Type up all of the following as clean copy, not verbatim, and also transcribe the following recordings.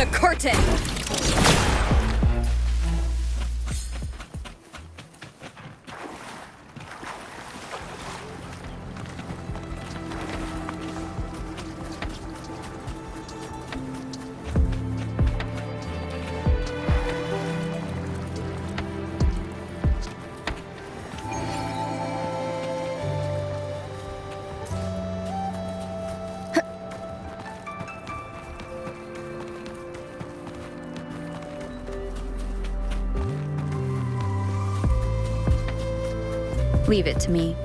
The curtain! Leave it to me.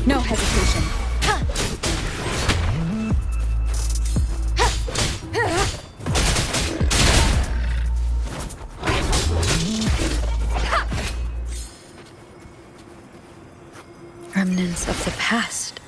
No hesitation. Remnants of the past.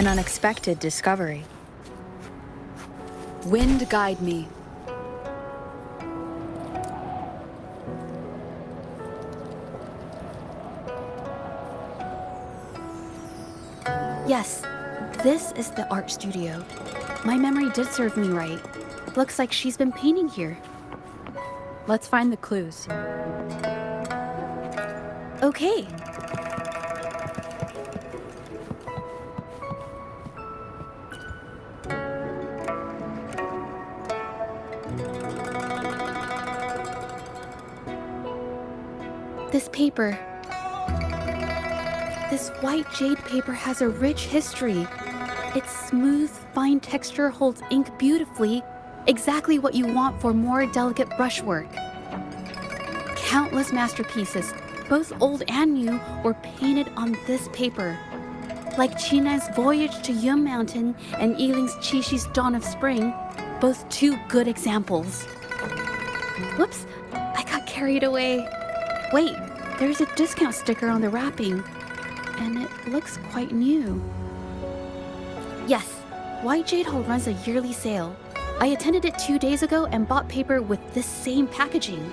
An unexpected discovery. Wind guide me. Yes, this is the art studio. My memory did serve me right. Looks like she's been painting here. Let's find the clues. Okay. This paper. This white jade paper has a rich history. Its smooth, fine texture holds ink beautifully, exactly what you want for more delicate brushwork. Countless masterpieces, both old and new, were painted on this paper. Like Qinan's Voyage to Yun Mountain and Yiling's Qixi's Dawn of Spring, both two good examples. Whoops, I got carried away. Wait, there's a discount sticker on the wrapping, and it looks quite new. Yes, White Jade Hall runs a yearly sale. I attended it 2 days ago and bought paper with this same packaging.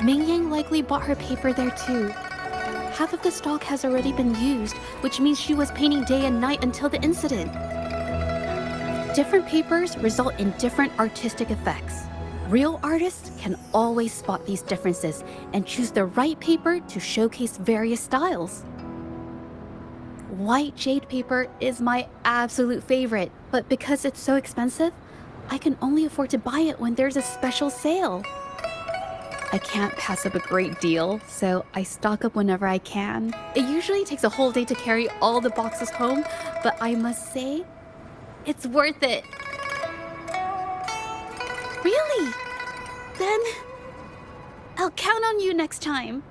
Mingyan likely bought her paper there too. Half of the stock has already been used, which means she was painting day and night until the incident. Different papers result in different artistic effects. Real artists can always spot these differences and choose the right paper to showcase various styles. White jade paper is my absolute favorite, but because it's so expensive, I can only afford to buy it when there's a special sale. I can't pass up a great deal, so I stock up whenever I can. It usually takes a whole day to carry all the boxes home, but I must say, it's worth it. Really? Then I'll count on you next time.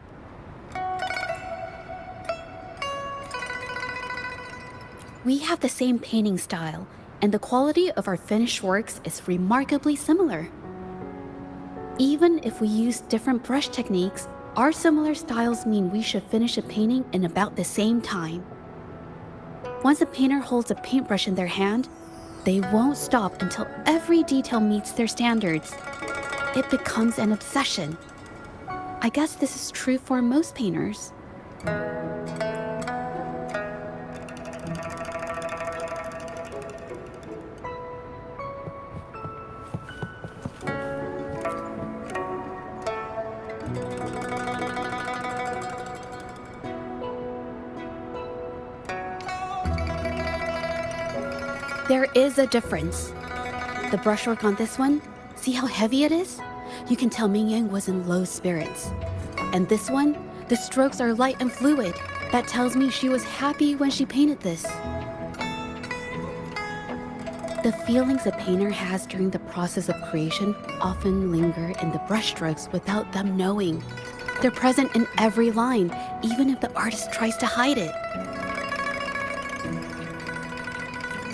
We have the same painting style, and the quality of our finished works is remarkably similar. Even if we use different brush techniques, our similar styles mean we should finish a painting in about the same time. Once a painter holds a paintbrush in their hand, they won't stop until every detail meets their standards. It becomes an obsession. I guess this is true for most painters. There is a difference. The brushwork on this one, see how heavy it is? You can tell Mingyan was in low spirits. And this one, the strokes are light and fluid. That tells me she was happy when she painted this. The feelings a painter has during the process of creation often linger in the brushstrokes without them knowing. They're present in every line, even if the artist tries to hide it.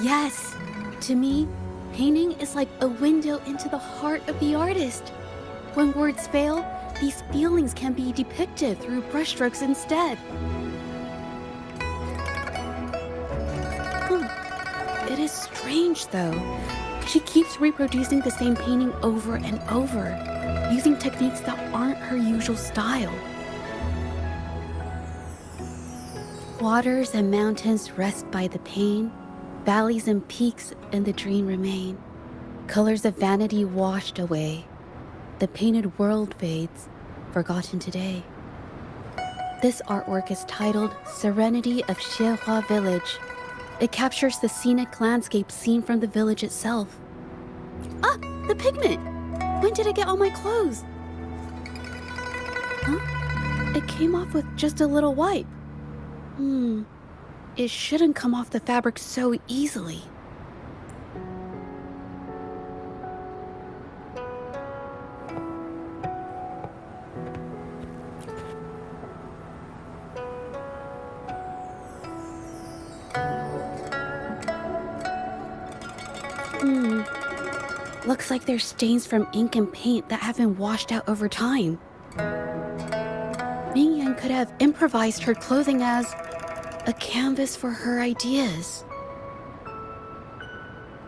Yes, to me, painting is like a window into the heart of the artist. When words fail, these feelings can be depicted through brushstrokes instead. It is strange, though. She keeps reproducing the same painting over and over, using techniques that aren't her usual style. Waters and mountains rest by the pain. Valleys and peaks in the dream remain. Colors of vanity washed away. The painted world fades, forgotten today. This artwork is titled Serenity of Xiehua Village. It captures the scenic landscape seen from the village itself. Ah, the pigment! When did it get on my clothes? Huh? It came off with just a little wipe. It shouldn't come off the fabric so easily. Looks like there's stains from ink and paint that have been washed out over time. Mingyan could have improvised her clothing as A canvas for her ideas.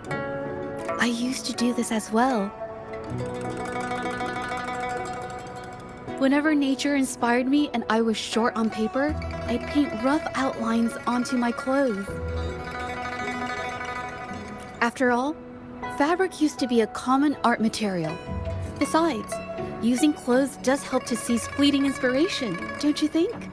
I used to do this as well. Whenever nature inspired me and I was short on paper, I'd paint rough outlines onto my clothes. After all, fabric used to be a common art material. Besides, using clothes does help to seize fleeting inspiration, don't you think?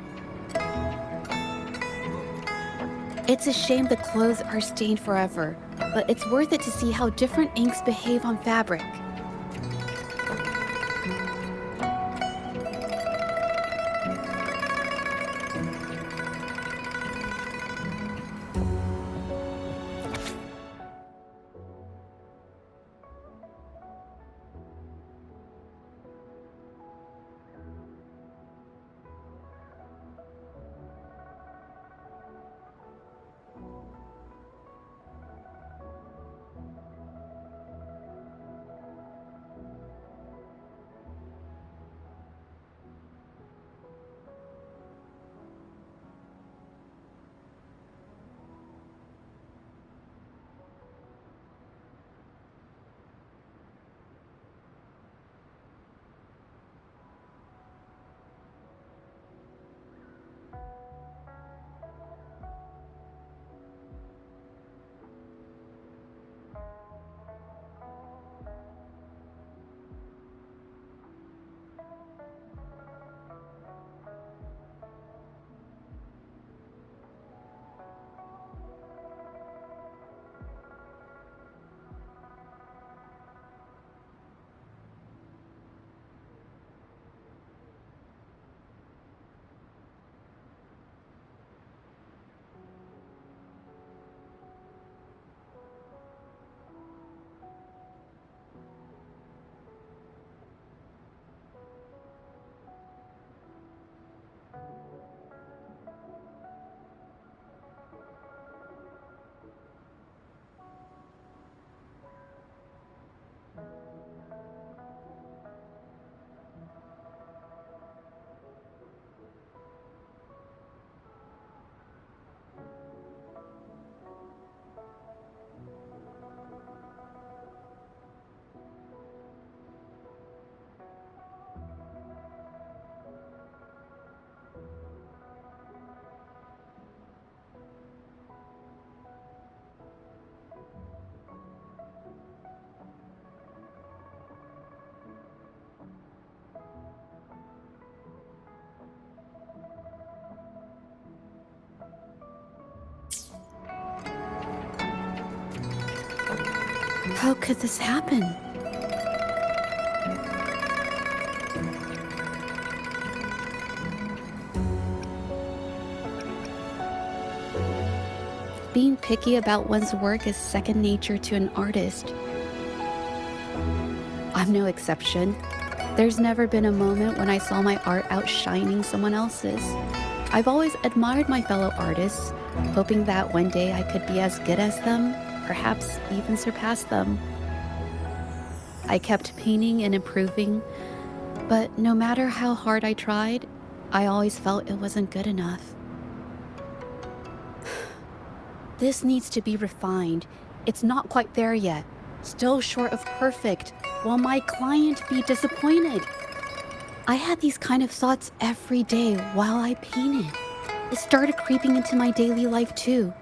It's a shame the clothes are stained forever, but it's worth it to see how different inks behave on fabric. How could this happen? Being picky about one's work is second nature to an artist. I'm no exception. There's never been a moment when I saw my art outshining someone else's. I've always admired my fellow artists, hoping that one day I could be as good as them, perhaps even surpass them. I kept painting and improving, but no matter how hard I tried, I always felt it wasn't good enough. This needs to be refined. It's not quite there yet. Still short of perfect. Will my client be disappointed? I had these kind of thoughts every day while I painted. It started creeping into my daily life too.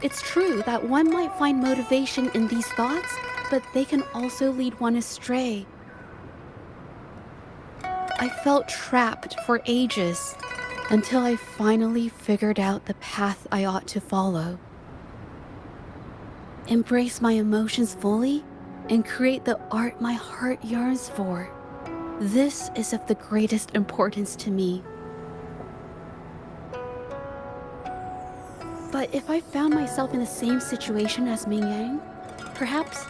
It's true that one might find motivation in these thoughts, but they can also lead one astray. I felt trapped for ages until I finally figured out the path I ought to follow. Embrace my emotions fully and create the art my heart yearns for. This is of the greatest importance to me. But if I found myself in the same situation as Mingyan, perhaps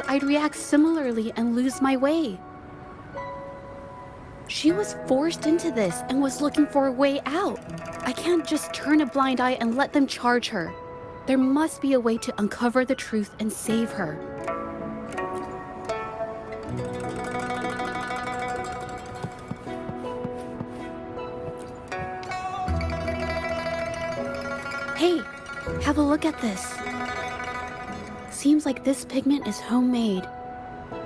I'd react similarly and lose my way. She was forced into this and was looking for a way out. I can't just turn a blind eye and let them charge her. There must be a way to uncover the truth and save her. Hey, have a look at this. Seems like this pigment is homemade.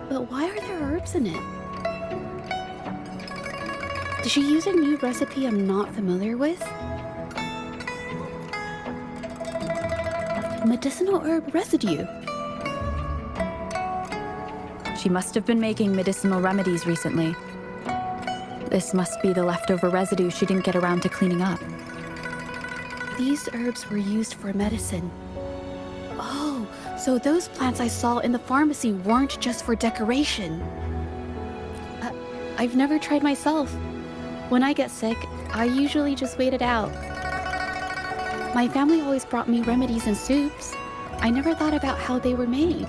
But why are there herbs in it? Did she use a new recipe I'm not familiar with? Medicinal herb residue. She must have been making medicinal remedies recently. This must be the leftover residue she didn't get around to cleaning up. These herbs were used for medicine. Oh, so those plants I saw in the pharmacy weren't just for decoration. I've never tried myself. When I get sick, I usually just wait it out. My family always brought me remedies and soups. I never thought about how they were made.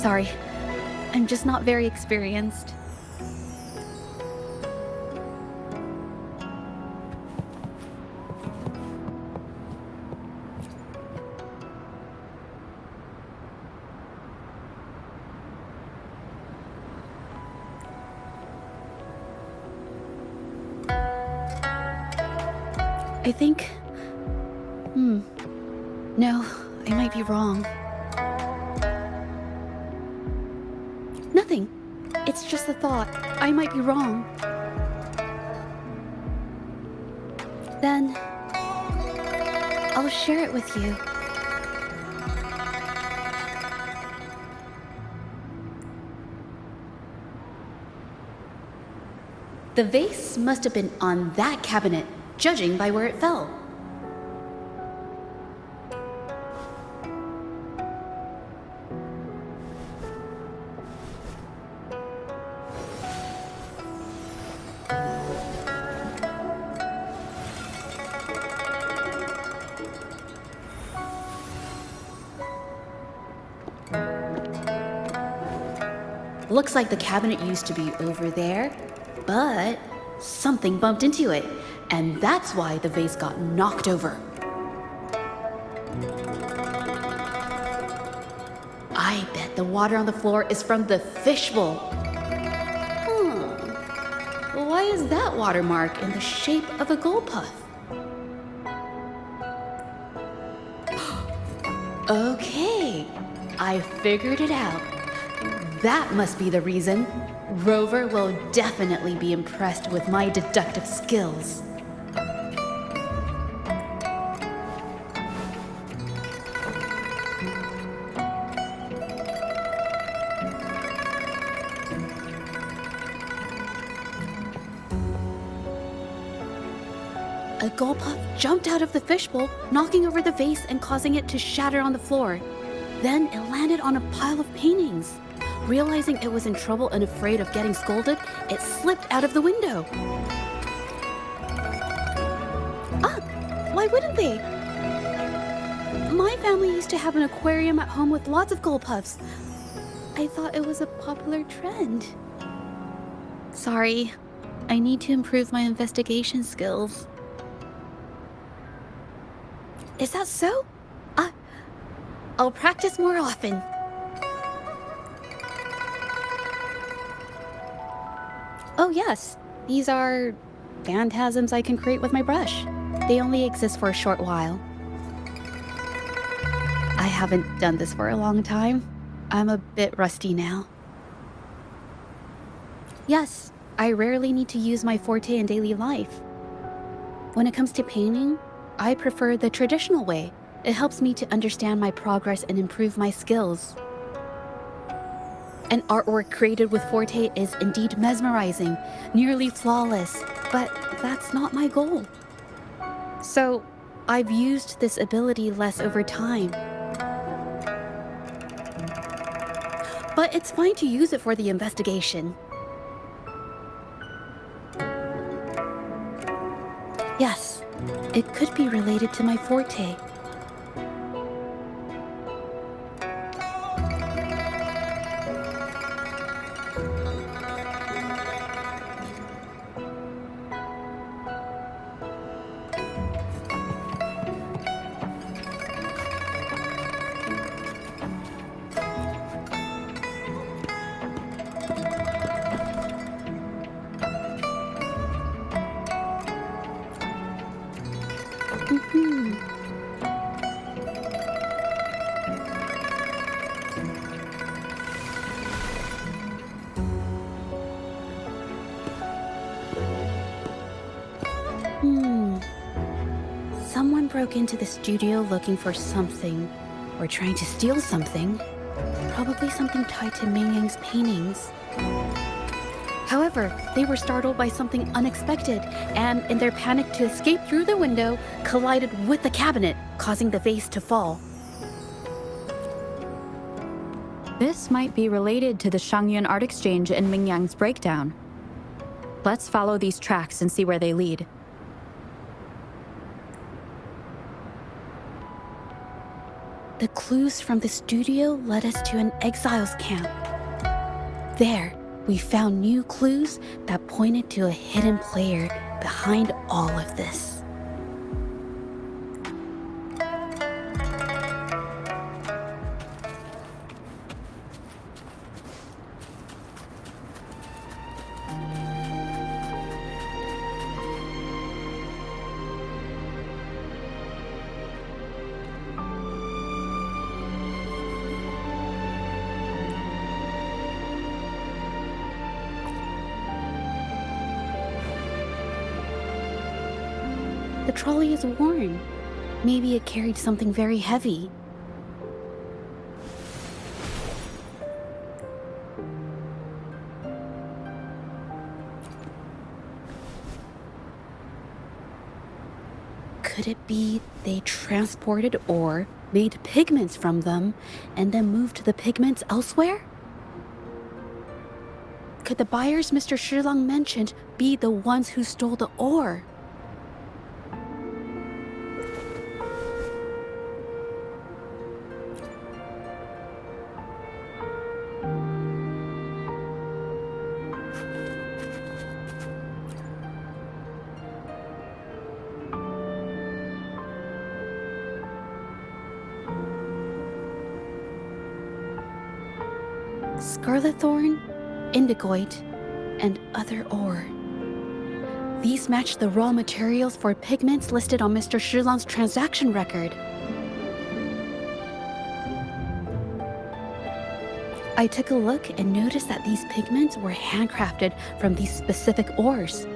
Sorry, I'm just not very experienced. I think... No, I might be wrong. Nothing. It's just a thought. I might be wrong. Then... I'll share it with you. The vase must have been on that cabinet, judging by where it fell. Looks like the cabinet used to be over there, but something bumped into it, and that's why the vase got knocked over. I bet the water on the floor is from the fishbowl. Why is that watermark in the shape of a gold puff? Okay, I figured it out. That must be the reason. Rover will definitely be impressed with my deductive skills. A gold puff jumped out of the fishbowl, knocking over the vase and causing it to shatter on the floor. Then it landed on a pile of paintings. Realizing it was in trouble and afraid of getting scolded, it slipped out of the window. Why wouldn't they? My family used to have an aquarium at home with lots of gold puffs. I thought it was a popular trend. Sorry, I need to improve my investigation skills. Is that so? I'll practice more often. Oh yes, these are phantasms I can create with my brush. They only exist for a short while. I haven't done this for a long time. I'm a bit rusty now. Yes, I rarely need to use my forte in daily life. When it comes to painting, I prefer the traditional way. It helps me to understand my progress and improve my skills. An artwork created with forte is indeed mesmerizing, nearly flawless, but that's not my goal. So, I've used this ability less over time. But it's fine to use it for the investigation. Yes, it could be related to my forte. someone broke into the studio looking for something, or trying to steal something. Probably something tied to Mingyan's paintings. However, they were startled by something unexpected, and in their panic to escape through the window, collided with the cabinet, causing the vase to fall. This might be related to the Shangyun art exchange and Mingyang's breakdown. Let's follow these tracks and see where they lead. The clues from the studio led us to an exiles camp. There, we found new clues that pointed to a hidden player behind all of this. The trolley is worn. Maybe it carried something very heavy. Could it be they transported ore, made pigments from them, and then moved the pigments elsewhere? Could the buyers Mr. Shilang mentioned be the ones who stole the ore? Scarlet thorn, indigoite, and other ore. These match the raw materials for pigments listed on Mr. Shilang's transaction record. I took a look and noticed that these pigments were handcrafted from these specific ores.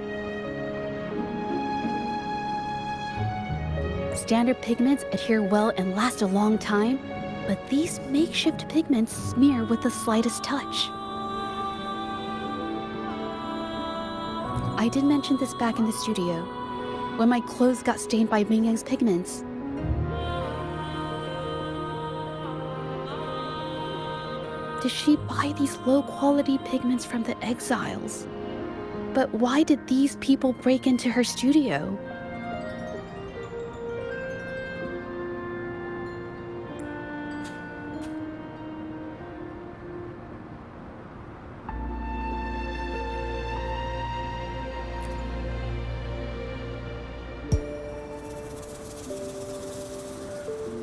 Standard pigments adhere well and last a long time, but these makeshift pigments smear with the slightest touch. I did mention this back in the studio, when my clothes got stained by Mingyang's pigments. Did she buy these low-quality pigments from the exiles? But why did these people break into her studio?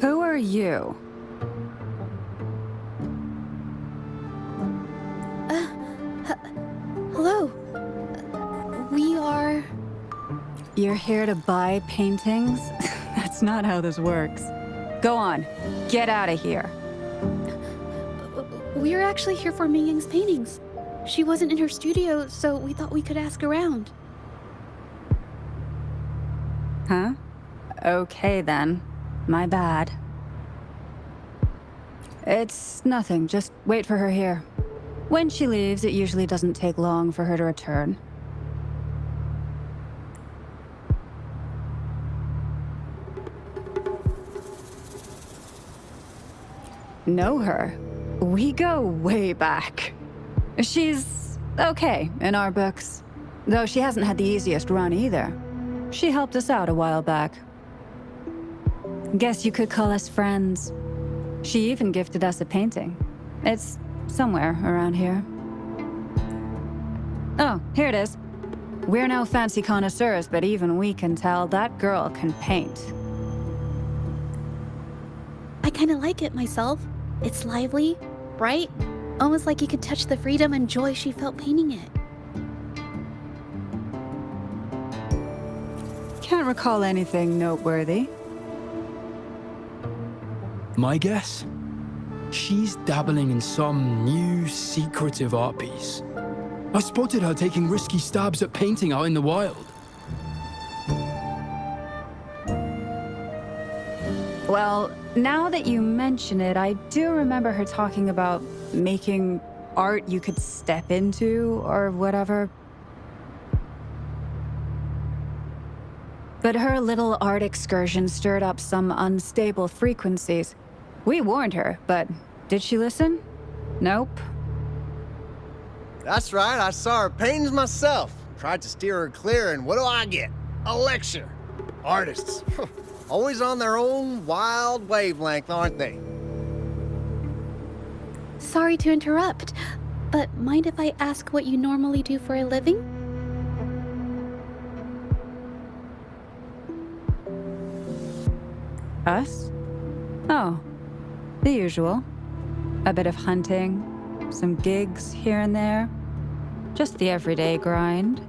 Who are you? Hello. We are... You're here to buy paintings? That's not how this works. Go on, get out of here. We're actually here for Mingyang's paintings. She wasn't in her studio, so we thought we could ask around. Huh? Okay then. My bad. It's nothing, just wait for her here. When she leaves, it usually doesn't take long for her to return. Know her? We go way back. She's okay in our books, though she hasn't had the easiest run either. She helped us out a while back. Guess you could call us friends. She even gifted us a painting. It's somewhere around here. Oh, here it is. We're no fancy connoisseurs, but even we can tell that girl can paint. I kinda like it myself. It's lively, bright, almost like you could touch the freedom and joy she felt painting it. Can't recall anything noteworthy. My guess? She's dabbling in some new, secretive art piece. I spotted her taking risky stabs at painting out in the wild. Well, now that you mention it, I do remember her talking about making art you could step into or whatever. But her little art excursion stirred up some unstable frequencies. We warned her, but did she listen? Nope. That's right, I saw her paintings myself. Tried to steer her clear, and what do I get? A lecture. Artists. Always on their own wild wavelength, aren't they? Sorry to interrupt, but mind if I ask what you normally do for a living? Us? Oh, the usual. A bit of hunting, some gigs here and there. Just the everyday grind.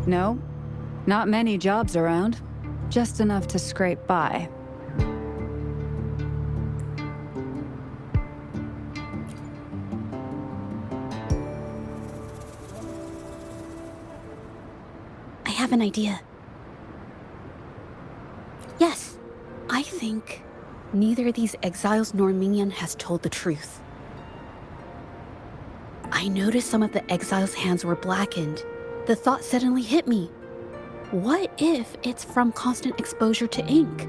No, not many jobs around. Just enough to scrape by. I have an idea. Yes, I think neither these exiles nor Mingyan has told the truth. I noticed some of the exiles' hands were blackened. The thought suddenly hit me. What if it's from constant exposure to ink?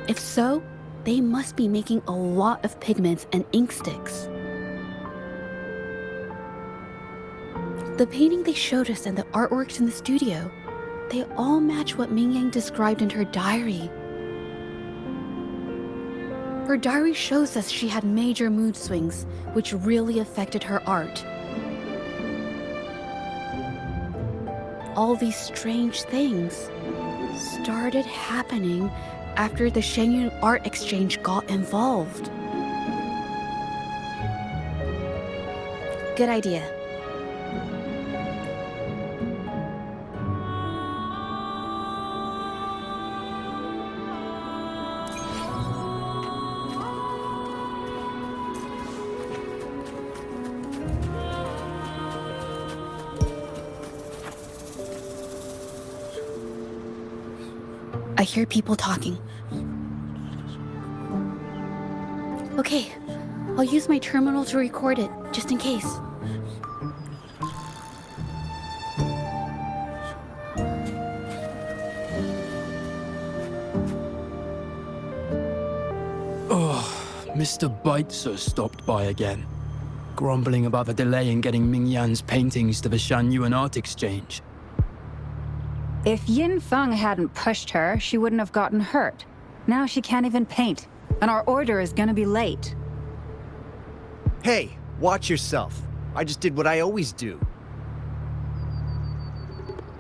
If so, they must be making a lot of pigments and ink sticks. The painting they showed us and the artworks in the studio, they all match what Mingyan described in her diary. Her diary shows us she had major mood swings, which really affected her art. All these strange things started happening after the Shenyun Art Exchange got involved. Good idea. I hear people talking. Okay, I'll use my terminal to record it, just in case. Mr. Baici stopped by again, grumbling about the delay in getting Mingyan's paintings to the Shanyuan Art Exchange. If Yin Feng hadn't pushed her, she wouldn't have gotten hurt. Now she can't even paint, and our order is gonna be late. Hey, watch yourself. I just did what I always do.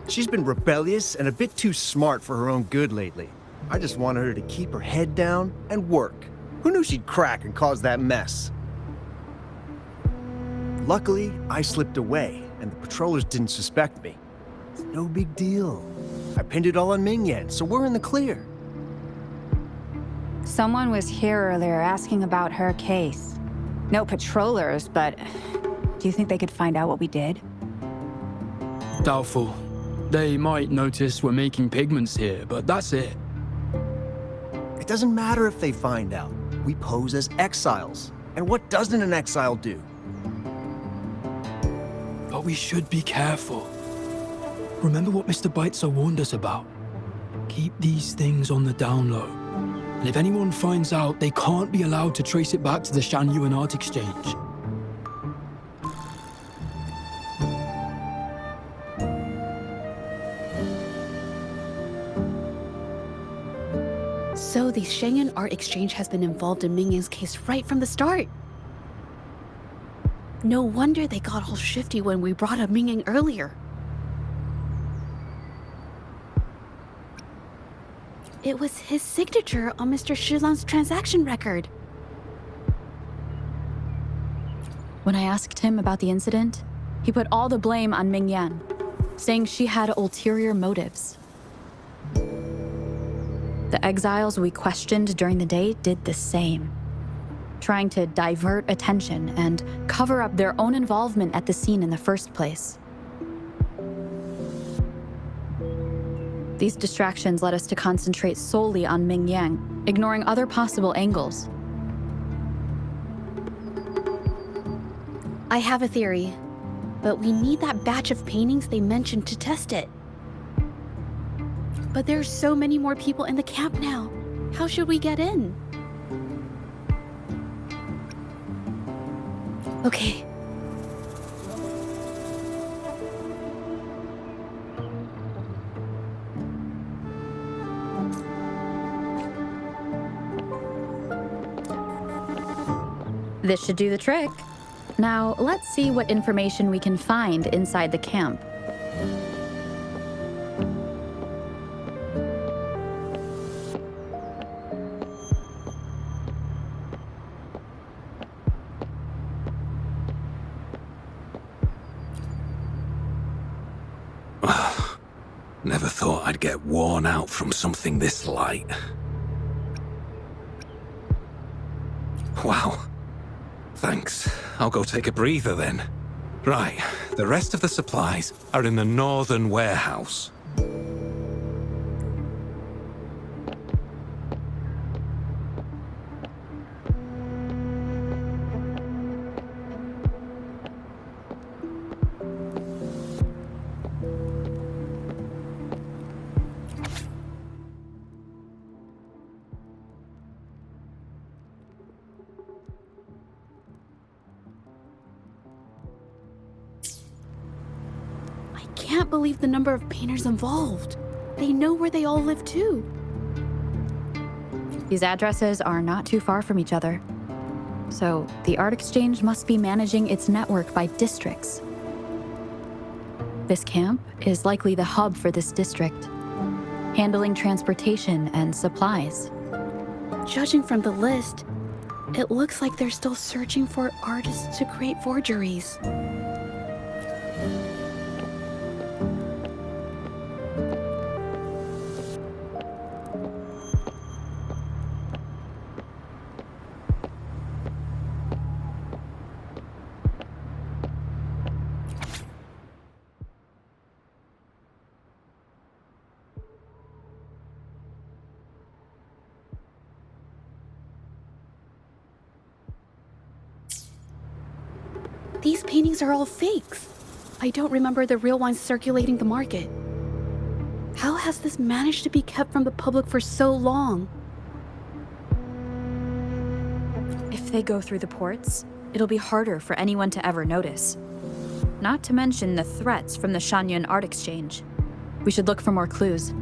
She's been rebellious and a bit too smart for her own good lately. I just wanted her to keep her head down and work. Who knew she'd crack and cause that mess? Luckily, I slipped away, and the patrollers didn't suspect me. It's no big deal. I pinned it all on Mingyan, so we're in the clear. Someone was here earlier asking about her case. No patrollers, but do you think they could find out what we did? Doubtful. They might notice we're making pigments here, but that's it. It doesn't matter if they find out. We pose as exiles. And what doesn't an exile do? But we should be careful. Remember what Mr. Baici warned us about? Keep these things on the down low. And if anyone finds out, they can't be allowed to trace it back to the Shanyuan Art Exchange. So the Shenyun Art Exchange has been involved in Mingyan's case right from the start. No wonder they got all shifty when we brought up Mingyan earlier. It was his signature on Mr. Shilan's transaction record. When I asked him about the incident, he put all the blame on Mingyan, saying she had ulterior motives. The exiles we questioned during the day did the same, trying to divert attention and cover up their own involvement at the scene in the first place. These distractions led us to concentrate solely on Mingyan, ignoring other possible angles. I have a theory, but we need that batch of paintings they mentioned to test it. But there's so many more people in the camp now. How should we get in? Okay. This should do the trick. Now, let's see what information we can find inside the camp. Never thought I'd get worn out from something this light. Wow. Thanks. I'll go take a breather then. Right, the rest of the supplies are in the northern warehouse. I can't believe the number of painters involved. They know where they all live too. These addresses are not too far from each other. So the art exchange must be managing its network by districts. This camp is likely the hub for this district, handling transportation and supplies. Judging from the list, it looks like they're still searching for artists to create forgeries. These paintings are all fakes. I don't remember the real ones circulating the market. How has this managed to be kept from the public for so long? If they go through the ports, it'll be harder for anyone to ever notice. Not to mention the threats from the Shanyan Art Exchange. We should look for more clues.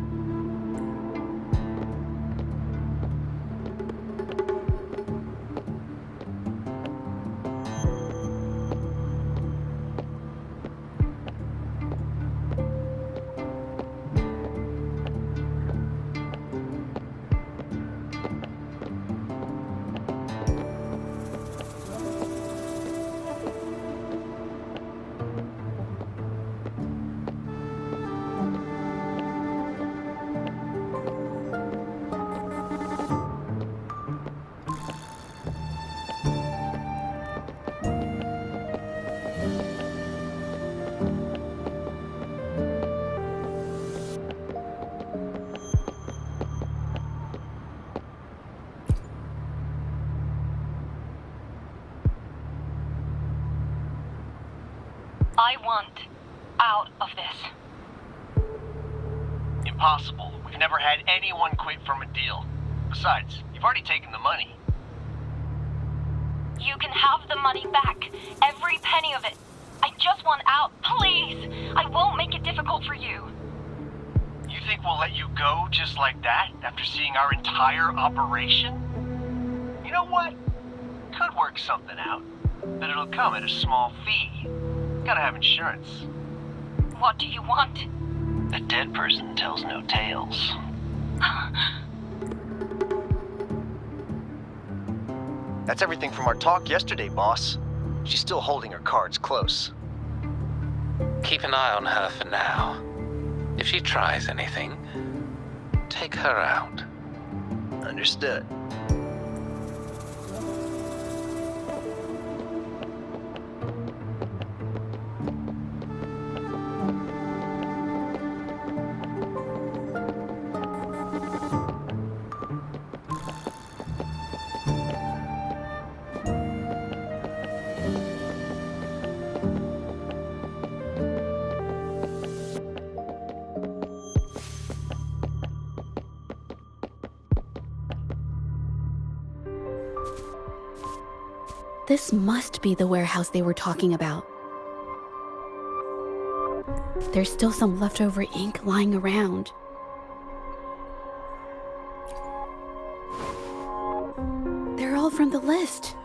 I want out of this. Impossible. We've never had anyone quit from a deal. Besides, you've already taken the money. You can have the money back. Every penny of it. I just want out. Please! I won't make it difficult for you. You think we'll let you go just like that after seeing our entire operation? You know what? Could work something out, but it'll come at a small fee. Gotta have insurance. What do you want? A dead person tells no tales. That's everything from our talk yesterday, boss. She's still holding her cards close. Keep an eye on her for now. If she tries anything, take her out. Understood. This must be the warehouse they were talking about. There's still some leftover ink lying around. They're all from the list.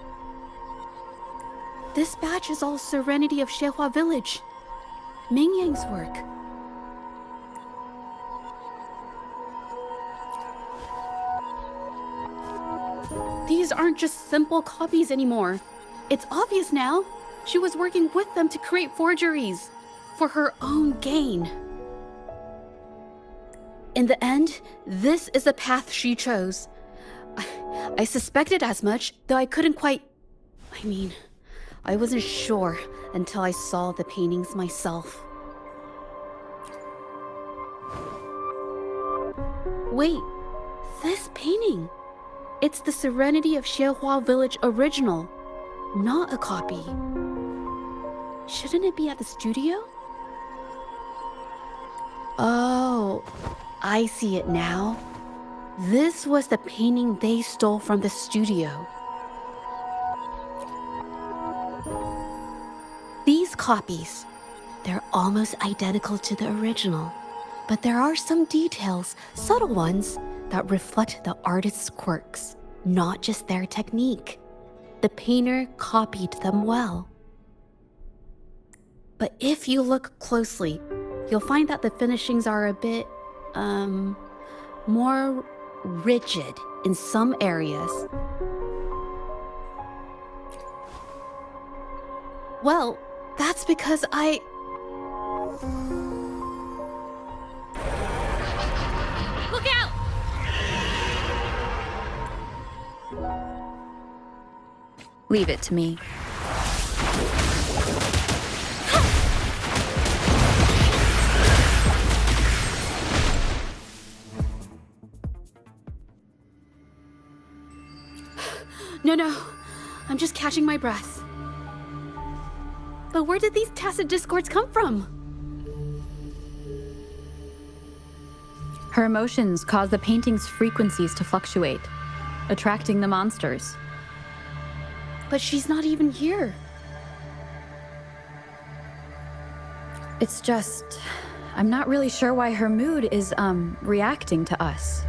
This batch is all Serenity of Zhezhi Village. Mingyan's work. These aren't just simple copies anymore. It's obvious now. She was working with them to create forgeries for her own gain. In the end, this is the path she chose. I suspected as much, though I couldn't quite... I wasn't sure until I saw the paintings myself. Wait, this painting. It's the Serenity of Zhezhi Village original, not a copy. Shouldn't it be at the studio? Oh, I see it now. This was the painting they stole from the studio. These copies, they're almost identical to the original, but there are some details, subtle ones, that reflect the artist's quirks, not just their technique. The painter copied them well. But if you look closely, you'll find that the finishings are a bit, more rigid in some areas. Well, that's because Look out! Leave it to me. No, I'm just catching my breath. But where did these tacit discords come from? Her emotions cause the painting's frequencies to fluctuate, attracting the monsters. But she's not even here. It's just... I'm not really sure why her mood is, reacting to us.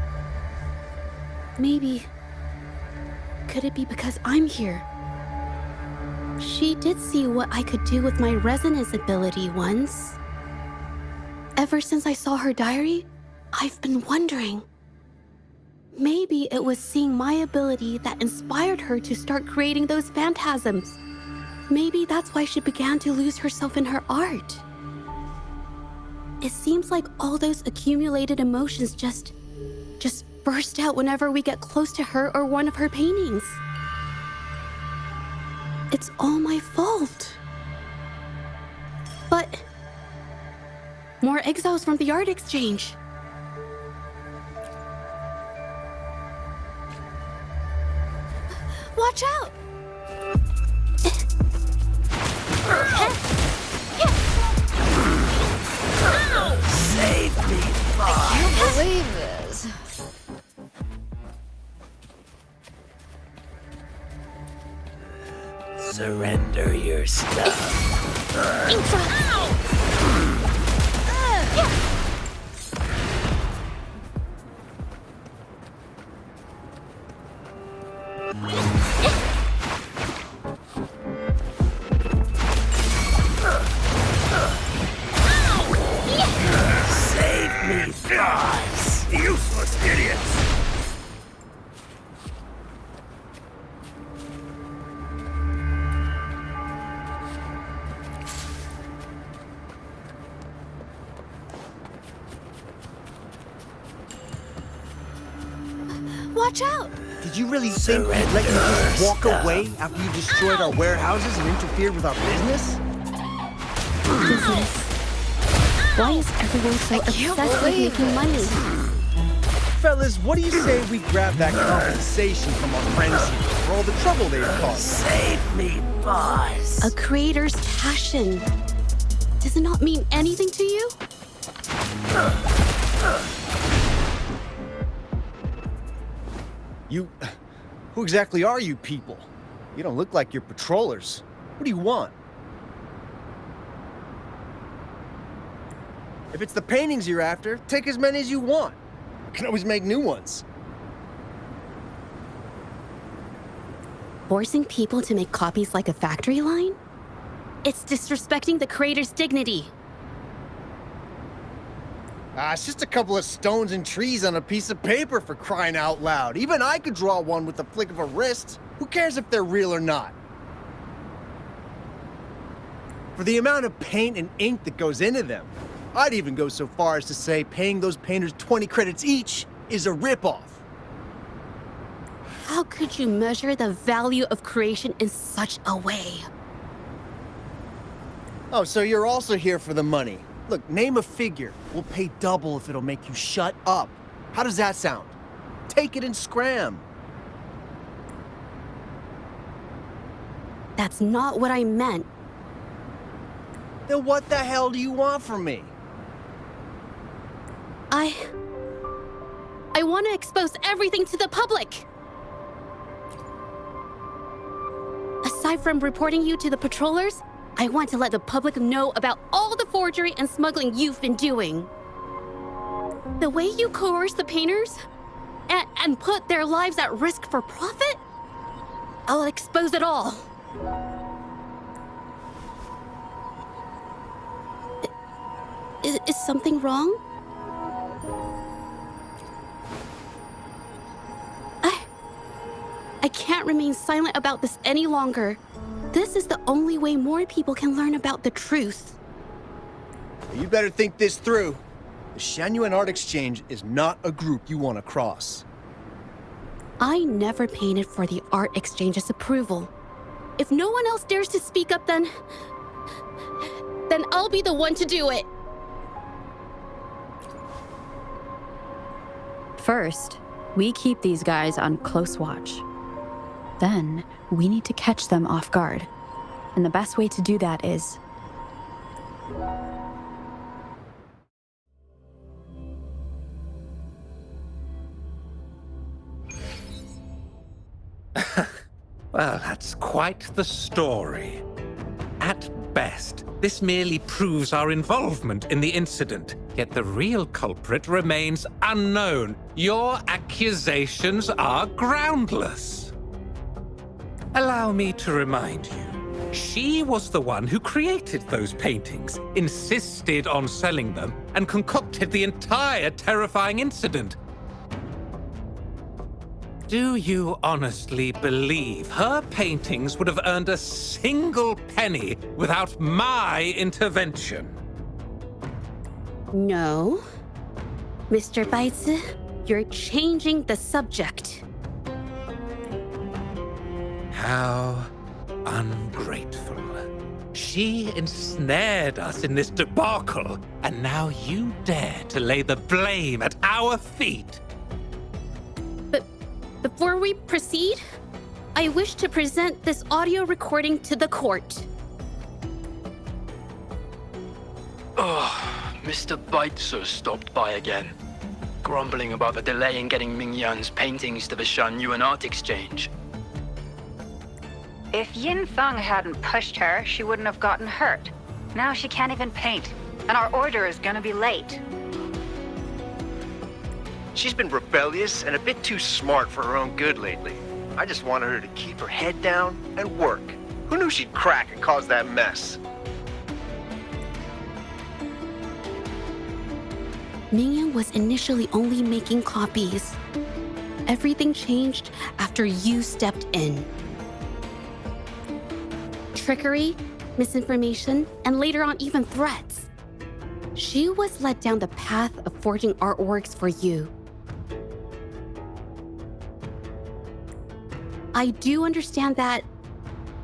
Maybe... Could it be because I'm here? She did see what I could do with my resonance ability once. Ever since I saw her diary, I've been wondering. Maybe it was seeing my ability that inspired her to start creating those phantasms. Maybe that's why she began to lose herself in her art. It seems like all those accumulated emotions just burst out whenever we get close to her or one of her paintings. It's all my fault. But... more exiles from the art exchange. Watch out! Save me, boss. I can't believe this. Surrender your stuff. Save me, boss. Useless idiots. Watch out! Did you really think we'd let you just walk away after you destroyed our warehouses and interfered with our business? Business. Why is everyone so obsessed with making money? Fellas, what do you say we grab that compensation from our friends here for all the trouble they've caused? Save me, boss. A creator's passion. Does it not mean anything to you? Who exactly are you people? You don't look like your patrollers. What do you want? If it's the paintings you're after, take as many as you want. You can always make new ones. Forcing people to make copies like a factory line? It's disrespecting the creator's dignity. It's just a couple of stones and trees on a piece of paper, for crying out loud. Even I could draw one with the flick of a wrist. Who cares if they're real or not? For the amount of paint and ink that goes into them, I'd even go so far as to say paying those painters 20 credits each is a ripoff. How could you measure the value of creation in such a way? Oh, so you're also here for the money. Look, name a figure. We'll pay double if it'll make you shut up. How does that sound? Take it and scram. That's not what I meant. Then what the hell do you want from me? I want to expose everything to the public. Aside from reporting you to the patrollers, I want to let the public know about all the forgery and smuggling you've been doing. The way you coerce the painters and put their lives at risk for profit? I'll expose it all. Is something wrong? I can't remain silent about this any longer. This is the only way more people can learn about the truth. You better think this through. The Shanyuan Art Exchange is not a group you want to cross. I never painted for the Art Exchange's approval. If no one else dares to speak up, then I'll be the one to do it. First, we keep these guys on close watch. Then, we need to catch them off guard. And the best way to do that is... Well, that's quite the story. At best, this merely proves our involvement in the incident, yet the real culprit remains unknown. Your accusations are groundless. Allow me to remind you, she was the one who created those paintings, insisted on selling them, and concocted the entire terrifying incident. Do you honestly believe her paintings would have earned a single penny without my intervention? No. Mr. Baici, you're changing the subject. How ungrateful. She ensnared us in this debacle, and now you dare to lay the blame at our feet. But before we proceed, I wish to present this audio recording to the court. Oh, Mr. Baici stopped by again, grumbling about the delay in getting Mingyan's paintings to the Shanyuan Art Exchange. If Yin Feng hadn't pushed her, she wouldn't have gotten hurt. Now she can't even paint, and our order is gonna be late. She's been rebellious and a bit too smart for her own good lately. I just wanted her to keep her head down and work. Who knew she'd crack and cause that mess? Mingyan was initially only making copies. Everything changed after you stepped in. Trickery, misinformation, and later on even threats. She was led down the path of forging artworks for you. I do understand that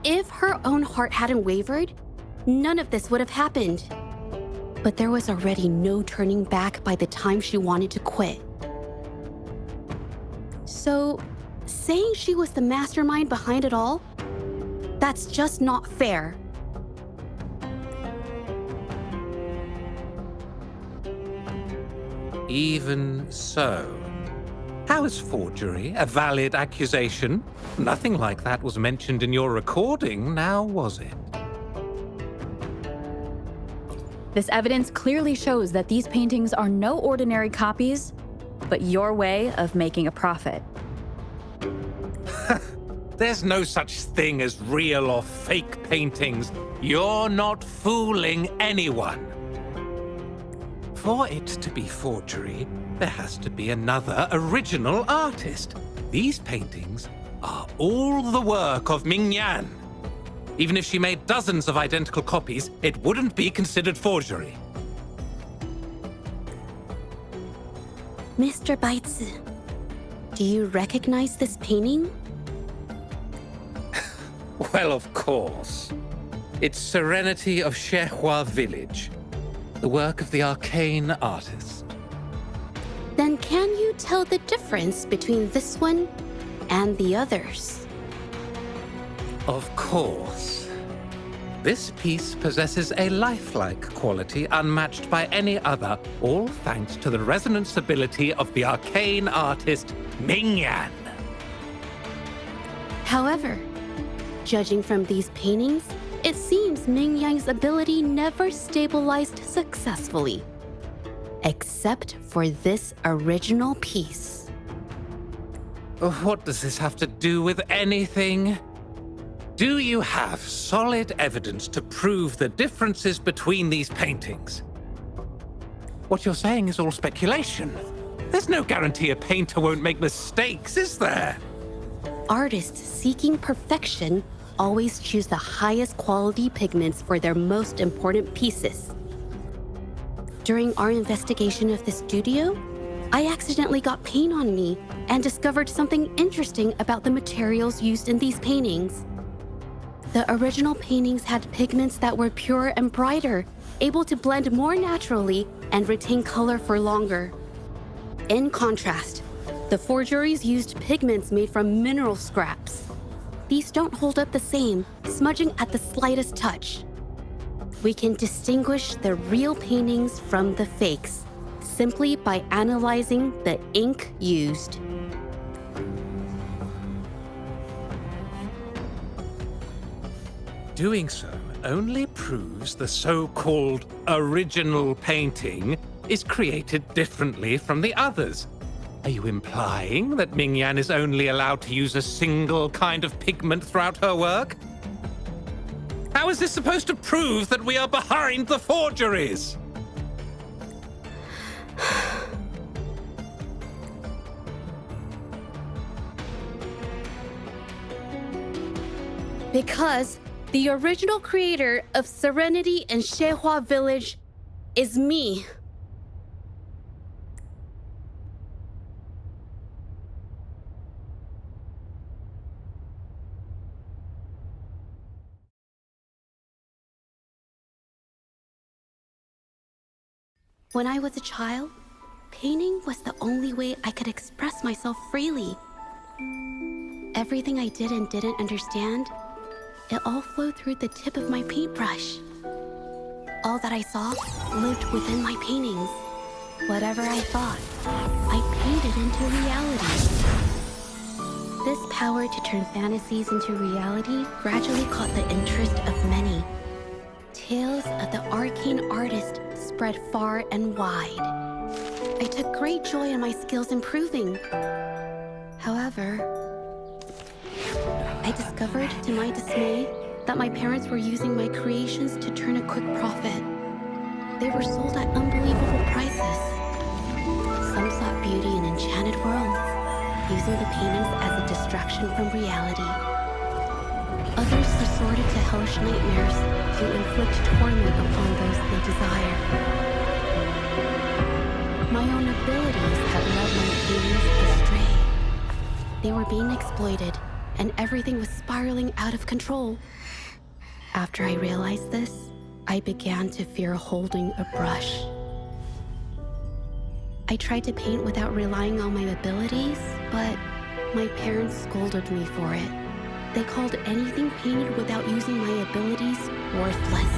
if her own heart hadn't wavered, none of this would have happened. But there was already no turning back by the time she wanted to quit. So, saying she was the mastermind behind it all, that's just not fair. Even so, How is forgery a valid accusation? Nothing like that was mentioned in your recording, now was it? This evidence clearly shows that these paintings are no ordinary copies, but your way of making a profit. There's no such thing as real or fake paintings. You're not fooling anyone. For it to be forgery, there has to be another original artist. These paintings are all the work of Mingyan. Even if she made dozens of identical copies, it wouldn't be considered forgery. Mr. Baici, do you recognize this painting? Well, of course. It's Serenity of Zhezhi Village, the work of the arcane artist. Then can you tell the difference between this one and the others? Of course. This piece possesses a lifelike quality unmatched by any other, all thanks to the resonance ability of the arcane artist, Mingyan. However, judging from these paintings, it seems Mingyan's ability never stabilized successfully. Except for this original piece. What does this have to do with anything? Do you have solid evidence to prove the differences between these paintings? What you're saying is all speculation. There's no guarantee a painter won't make mistakes, is there? Artists seeking perfection always choose the highest quality pigments for their most important pieces. During our investigation of the studio, I accidentally got paint on me and discovered something interesting about the materials used in these paintings. The original paintings had pigments that were purer and brighter, able to blend more naturally and retain color for longer. In contrast, the forgeries used pigments made from mineral scraps. These don't hold up the same, smudging at the slightest touch. We can distinguish the real paintings from the fakes simply by analyzing the ink used. Doing so only proves the so-called original painting is created differently from the others. Are you implying that Mingyan is only allowed to use a single kind of pigment throughout her work? How is this supposed to prove that we are behind the forgeries? Because the original creator of Serenity and Zhezhi Village is me. When I was a child, painting was the only way I could express myself freely. Everything I did and didn't understand, it all flowed through the tip of my paintbrush. All that I saw lived within my paintings. Whatever I thought, I painted into reality. This power to turn fantasies into reality gradually caught the interest of many. Tales of the arcane artist spread far and wide. I took great joy in my skills improving. However, I discovered, to my dismay, that my parents were using my creations to turn a quick profit. They were sold at unbelievable prices. Some sought beauty in enchanted worlds, using the paintings as a distraction from reality. Others resorted to hellish nightmares to inflict torment upon those they desire. My own abilities had led my paintings astray. They were being exploited, and everything was spiraling out of control. After I realized this, I began to fear holding a brush. I tried to paint without relying on my abilities, but my parents scolded me for it. They called anything painted without using my abilities worthless.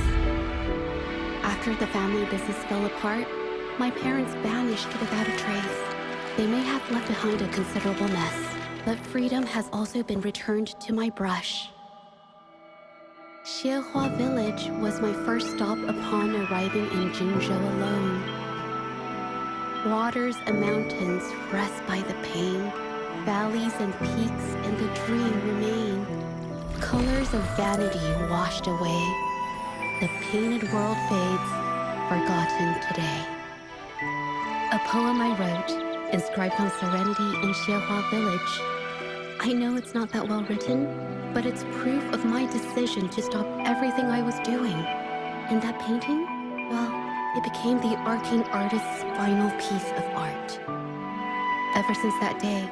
After the family business fell apart, my parents vanished without a trace. They may have left behind a considerable mess, but freedom has also been returned to my brush. Xiehua Village was my first stop upon arriving in Jinzhou alone. Waters and mountains rest by the pain. Valleys and peaks in the dream remain. Colors of vanity washed away. The painted world fades, forgotten today. A poem I wrote, inscribed on serenity in Xiehua Village. I know it's not that well written, but it's proof of my decision to stop everything I was doing. And that painting, well, it became the arcane artist's final piece of art. Ever since that day,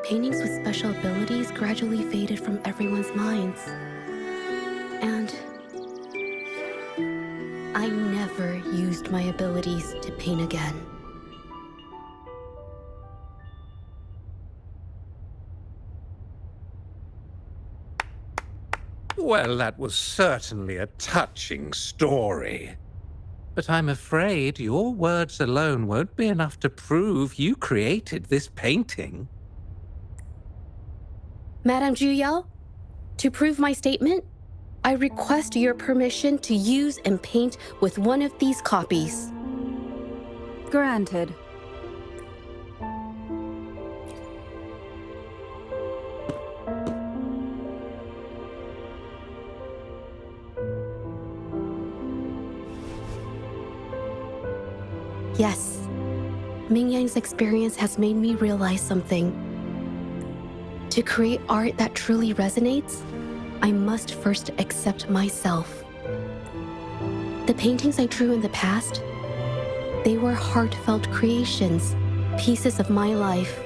paintings with special abilities gradually faded from everyone's minds. And I never used my abilities to paint again. Well, that was certainly a touching story. But I'm afraid your words alone won't be enough to prove you created this painting. Madame Juyao, to prove my statement, I request your permission to use and paint with one of these copies. Granted. Yes, Mingyang's experience has made me realize something. To create art that truly resonates, I must first accept myself. The paintings I drew in the past, they were heartfelt creations, pieces of my life.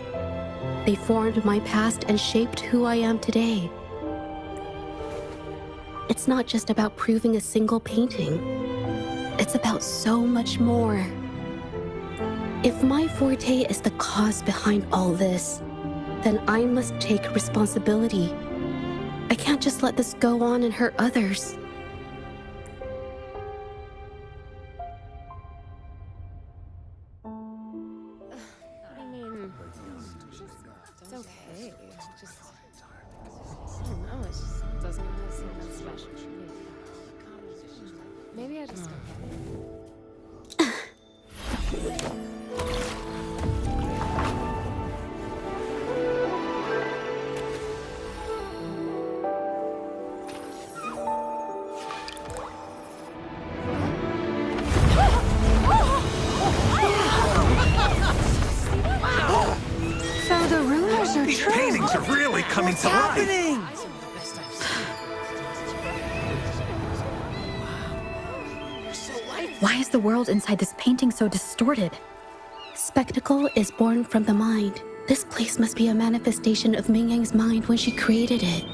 They formed my past and shaped who I am today. It's not just about proving a single painting. It's about so much more. If my forte is the cause behind all this, then I must take responsibility. I can't just let this go on and hurt others. I mean, it's okay. It's just, I don't know, it just doesn't really seem that special to me. Maybe I just don't get it. So the rumors are These true. paintings are really coming to life. Happening! Why is the world inside this painting so distorted? Spectacle is born from the mind. This place must be a manifestation of Mingyang's mind when she created it.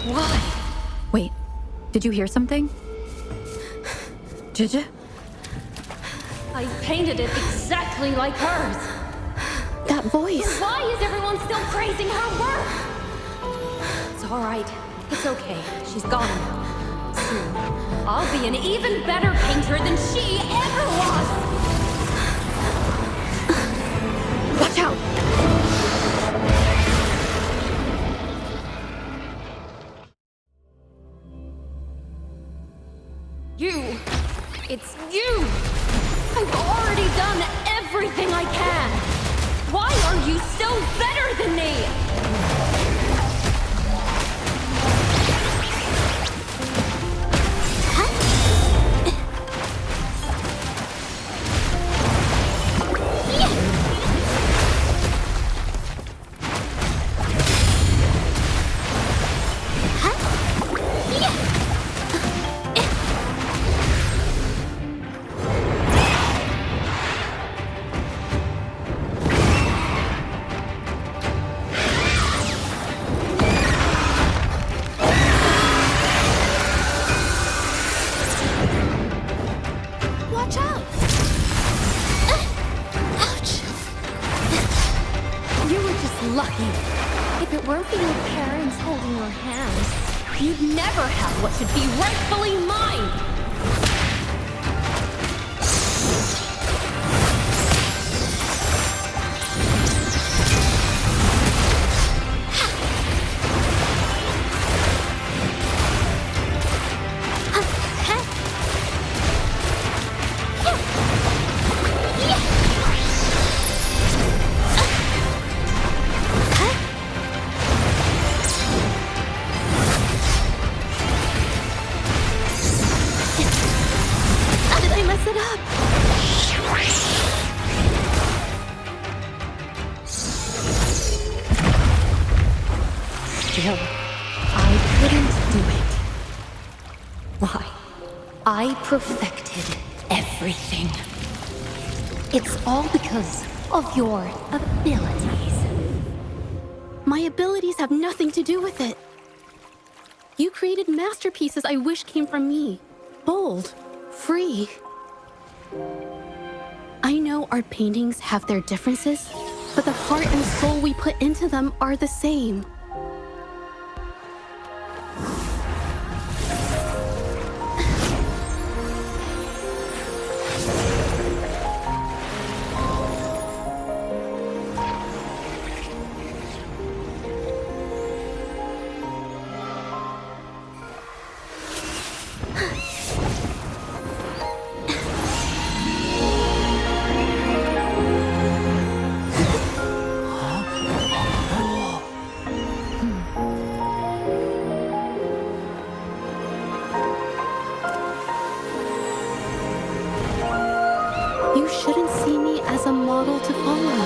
Why? Wait, did you hear something? Zhezhi? I painted it exactly like hers. That voice. Why is everyone still praising her work? It's all right. It's okay. She's gone now. Soon, I'll be an even better painter than she ever was. Watch out! You! It's you! I've already done everything I can! Why are you still better than me? Watch out! Ouch! You were just lucky. If it weren't for your parents holding your hands, you'd never have what should be rightfully mine! couldn't do it. Why? I perfected everything. It's all because of your abilities. My abilities have nothing to do with it. You created masterpieces I wish came from me. Bold, free. I know our paintings have their differences, but the heart and soul we put into them are the same. You shouldn't see me as a model to follow.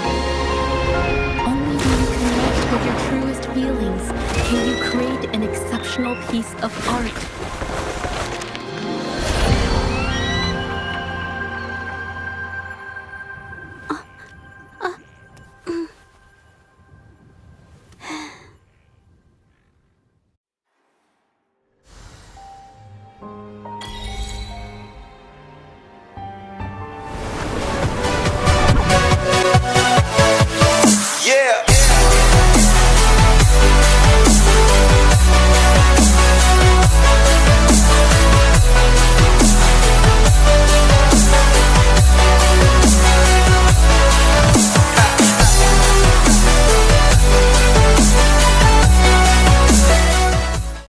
Only when you connect with your truest feelings can you create an exceptional piece of art.